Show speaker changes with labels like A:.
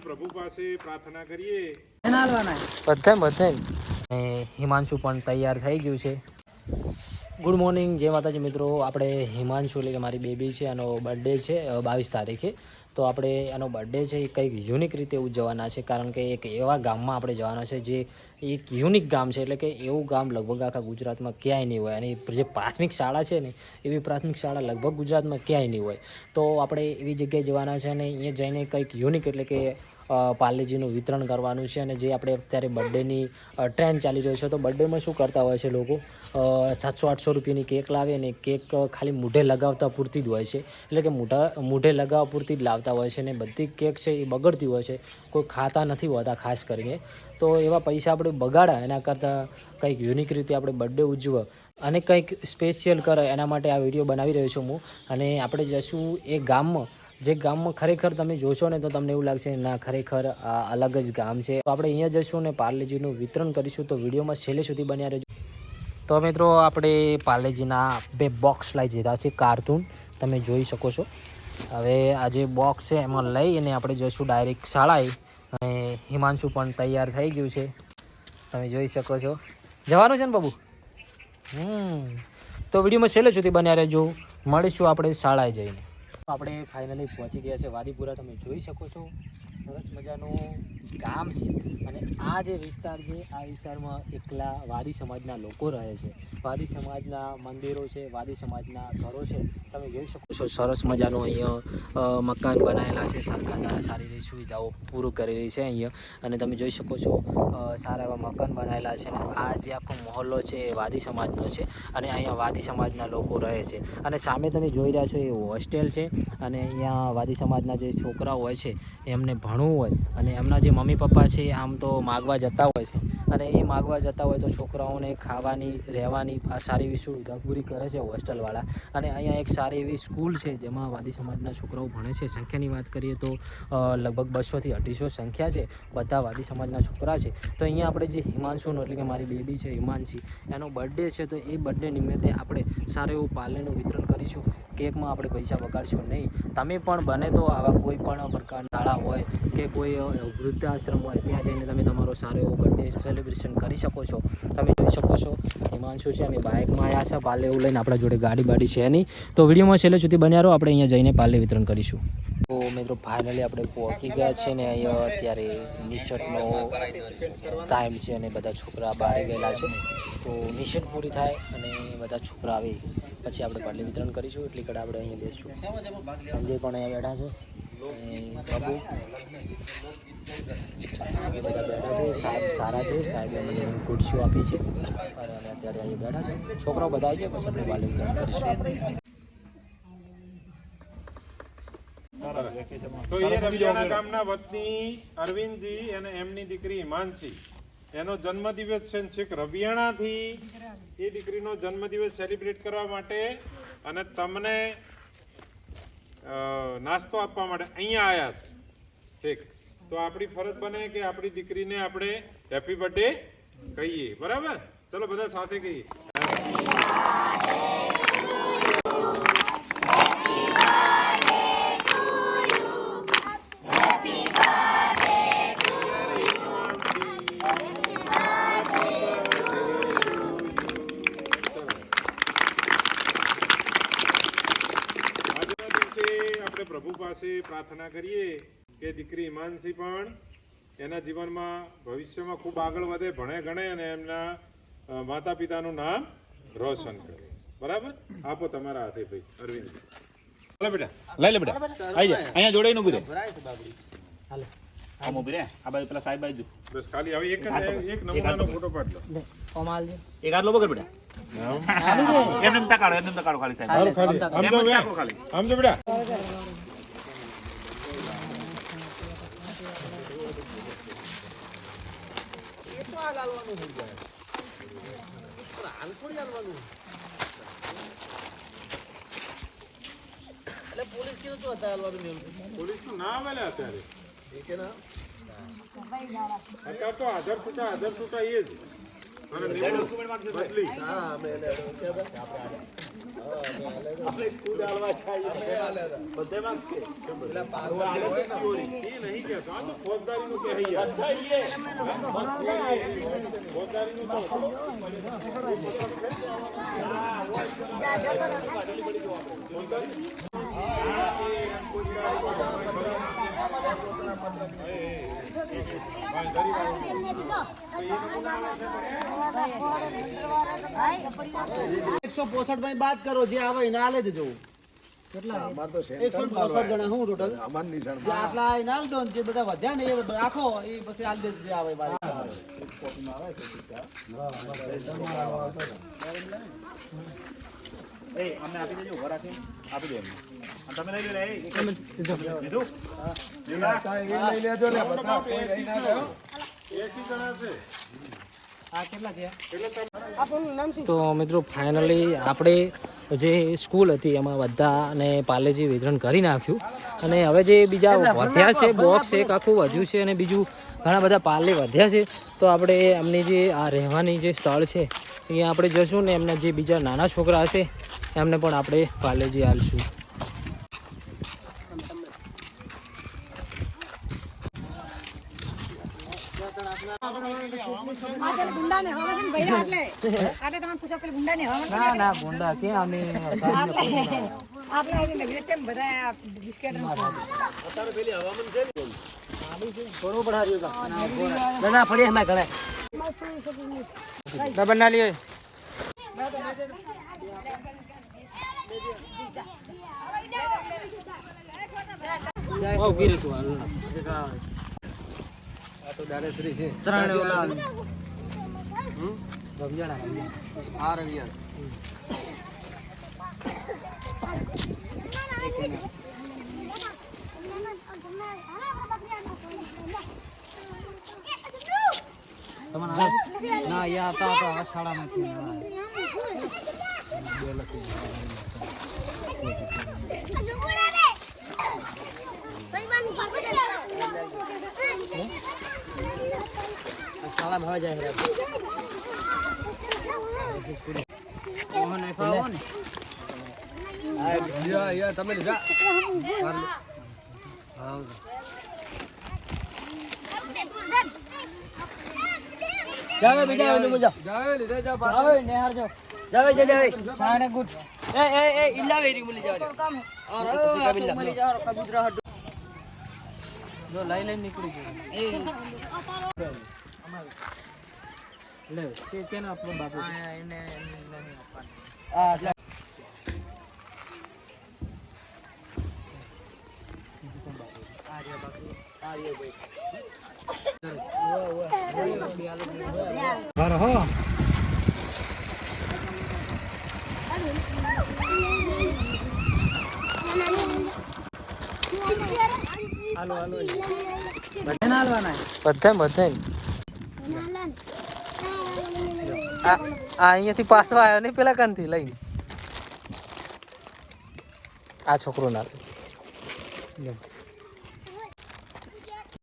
A: પ્રભુ પાસે પ્રાર્થના કરીએ
B: બધા હિમાંશુ પણ તૈયાર થઈ ગયું છે. ગુડ મોર્નિંગ, જય માતાજી મિત્રો. આપણે હિમાંશુ એટલે કે મારી બેબી છે, એનો બર્થડે છે 22 તારીખે. તો આપણે એનો બર્થડે છે એ કંઈક યુનિક રીતે ઉજવવાના છે, કારણ કે એક એવા ગામમાં આપણે જવાના છે જે એક યુનિક ગામ છે. એટલે કે એવું ગામ લગભગ આખા ગુજરાતમાં ક્યાંય નહીં હોય, અને જે પ્રાથમિક શાળા છે ને એવી પ્રાથમિક શાળા લગભગ ગુજરાતમાં ક્યાંય નહીં હોય. તો આપણે એવી જગ્યાએ જવાના છે, અને અહીંયા જઈને કંઈક યુનિક એટલે કે પાર્લેજીનું વિતરણ કરવાનું છે. અને જે આપણે અત્યારે બર્થડેની ટ્રેન્ડ ચાલી રહ્યો છે, તો બર્થડેમાં શું કરતા હોય છે લોકો, 700-800 રૂપિયાની કેક લાવે, અને કેક ખાલી મૂઢે લગાવતા પૂરતી જ હોય છે. એટલે કે મૂઢે લગાવવા પૂરતી જ લાવતા હોય છે, અને બધી કેક છે એ બગડતી હોય છે, કોઈ ખાતા નથી હોતા ખાસ કરીને. તો એવા પૈસા આપણે બગાડા એના કરતાં કંઈક યુનિક રીતે આપણે બર્થડે ઉજવો અને કંઈક સ્પેશિયલ કરે, એના માટે આ વિડીયો બનાવી રહ્યો છું હું. અને આપણે જઈશું એ ગામમાં, જે ગામમાં ખરેખર તમે જોશો ને તો તમને એવું લાગશે ના ખરેખર આ અલગ જ ગામ છે. તો આપણે અહીંયા જઈશું ને પાર્લેજીનું વિતરણ કરીશું. તો વિડીયોમાં છેલ્લે સુધી બન્યા રહેજો. તો મિત્રો, આપણે પાર્લેજીના 2 બોક્સ લઈ દીધા છે, કાર્ટૂન તમે જોઈ શકો છો. હવે આ જે બોક્સ છે એમાં લઈ અને આપણે જઈશું ડાયરેક્ટ શાળાએ. અને હિમાંશુ પણ તૈયાર થઈ ગયું છે, તમે જોઈ શકો છો. જવાનું છે ને બાબુ? તો વિડીયોમાં છેલ્લે સુધી બન્યા રહેજો. મળીશું આપણે શાળાએ જઈને. આપણે ફાઇનલી પહોંચી ગયા છે વાદીપુરા. તમે જોઈ શકો છો, સરસ મજાનું ગામ છે. અને આ જે વિસ્તાર છે, આ વિસ્તારમાં એકલા વાદી સમાજના લોકો રહે છે. વાદી સમાજના મંદિરો છે, વાદી સમાજના ઘરો છે, તમે જોઈ શકો છો. સરસ મજાનું અહીંયા મકાન બનાવેલા છે, સરકાર દ્વારા સારી એવી સુવિધાઓ પૂરું કરી રહી છે અહીંયા. અને તમે જોઈ શકો છો સારા એવા મકાન બનાવેલા છે. અને આ જે આખો મહોલ્લો છે એ વાદી સમાજનો છે, અને અહીંયા વાદી સમાજના લોકો રહે છે. અને સામે તમે જોઈ રહ્યા છો એ હોસ્ટેલ છે. અને અહીંયા વાદી સમાજના જે છોકરાઓ હોય છે એમને ભણવું હોય, અને એમના જે મમ્મી પપ્પા છે આમ તો માગવા જતા હોય છે, અને એ માગવા જતા હોય તો છોકરાઓને ખાવાની રહેવાની સારી એવી સુવિધા પૂરી કરે છે હોસ્ટેલવાળા. અને અહીંયા એક સારી એવી સ્કૂલ છે જેમાં વાદી સમાજના છોકરાઓ ભણે છે. સંખ્યાની વાત કરીએ તો લગભગ 200 થી 250 સંખ્યા છે, બધા વાદી સમાજના છોકરા છે. તો અહીંયા આપણે જે હિમાંશુનો એટલે કે મારી બેબી છે હિમાંશી, એનો બર્થડે છે, તો એ બર્થડે નિમિત્તે આપણે સારું એવું પાર્લેનું વિતરણ કરીશું. કેકમાં આપણે પૈસા બગાડશું નહીં. તમે પણ બને તો આવા કોઈ પણ પ્રકારના શાળા હોય કે કોઈ વૃદ્ધાશ્રમ હોય, ત્યાં જઈને તમે તમારો સારો એવો બર્થડે સેલિબ્રેશન કરી શકો છો. તમે જોઈ શકો છો હિમાંશુ છે, અમે બાઇકમાં આવ્યા છે પાર્લે એવું લઈને. આપણા જોડે ગાડી બાડી છે નહીં. તો વિડીયોમાં છેલ્લે સુધી બન્યા રહો. આપણે અહીંયા જઈને પાર્લે વિતરણ કરીશું. તો મિત્રો, ફાઇનલી આપણે પહોંચી ગયા છે ને અહીંયા અત્યારે નિશટનો ટાઈમ છે, અને બધા છોકરા બહાર ગયેલા છે. તો નિશટ પૂરી થાય અને બધા છોકરા આવે પછી આપણે પાર્લે વિતરણ કરીશું. એટલી કડા આપણે અહીંયા બેસશું. સંજય પણ અહીંયા બેઠા છે, બાબુ બધા બેઠા છે. સાહેબ સારા છે, સાહેબે મને ખુરશીઓ આપી છે, અને અત્યારે અહીંયા બેઠા છે. છોકરાઓ બધા આવી જાય પછી આપણે પાર્લે વિતરણ કરીશું.
A: તો એ રવિયાણા ગામના વતની અરવિંદજી અને એમની દીકરી હિમાંશી, એનો જન્મદિવસ છે. છેક રવિયાણાથી એ દીકરીનો જન્મદિવસ સેલિબ્રેટ કરવા માટે અને તમને નાસ્તો આપવા માટે અહીંયા આવ્યા છે છેક. તો આપણી ફરજ બને કે આપણી દીકરીને આપણે હેપી બર્થડે કહીએ. બરાબર? ચલો બધા સાથે કહીએ. પ્રભુ પાસે પ્રાર્થના કરીએ કે દીકરી હિમાંશી પણ એના જીવનમાં ભવિષ્યમાં ખૂબ આગળ વધે, ભણે ગણે, અને એમના માતા પિતાનું નામ રોશન કરે. બરાબર? આપો તમારા હાથે ભાઈ અરવિંદ. હાલો બેટા, લઈ લે બેટા, આવી જા અહીંયા જોડાઈને ઊભી રહે. હાલો આમ ઊભી રહે. આ બાજુ પેલા સાહેબ બાજુ બસ ખાલી હવે એક નમૂનાનો ફોટો પાડ લો.
B: કોમાલ છે
A: એક આટલો બગડ બેટા. એમને તકાડો, એમને તકાડો ખાલી સાહેબ. આમ તો બેટા પોલીસ નું ના આવે અત્યારે. અત્યારે તો આધાર છૂટા એ જ બદલી. આપણે ખુદ હાલવા ખાઈએ બધે માંગશે એ નહીં કહેતો આ તો ફોજદારીનું કહેવાય અચ્છા ફોજદારીનું
C: ભાઈ બાદ કરો જે આવે એને આલે દેજો કેટલા 165 જણા હું ટોટલ જે આટલા એને આલ દો જે બધા વધ્યા ને એ રાખો એ પછી આલ દેજો જે આવે બારી
D: અમને આપી દેજો ઉભા રાખીને આપી દે તમે લઈ લે લીધું
B: તો મિત્રો ફાઇનલી આપણે જે સ્કૂલ હતી એમાં બધા અને પાર્લેજી વિતરણ કરી નાખ્યું અને હવે જે બીજા વધ્યા છે બોક્સ એક આખું વધ્યું છે અને બીજું ઘણા બધા પાર્લે વધ્યા છે તો આપણે એમની જે આ રહેવાની જે સ્થળ છે અહીંયા આપણે જશું ને એમના જે બીજા નાના છોકરા હશે એમને પણ આપણે પાર્લેજી આલશું. ના ના ગુંડા ક્યાં બના લ્યો તો દાડેશ્રી છે ત્રણ ઓલા રવિયાણા આ રવિયાણા ના યા હતા તો આ શાળામાંથી શાળા ભાવ જાય તમે લીધા જાવે બીજા જાવે લીધા જાવે નેહાર જાવે સાને ગુડ એ ઇલ્લા વેરી મુલી જાવે મુલી જાવ કબૂતર હટ જો લઈ નીકળી ગયો લે કે કેનો આપણો બાપુ એને આ બારો હો હાલો બધા હાલવાના બધા અહીંયાથી પાછો આવ્યો નહીં પેલા કાનથી લઈને આ છોકરો ના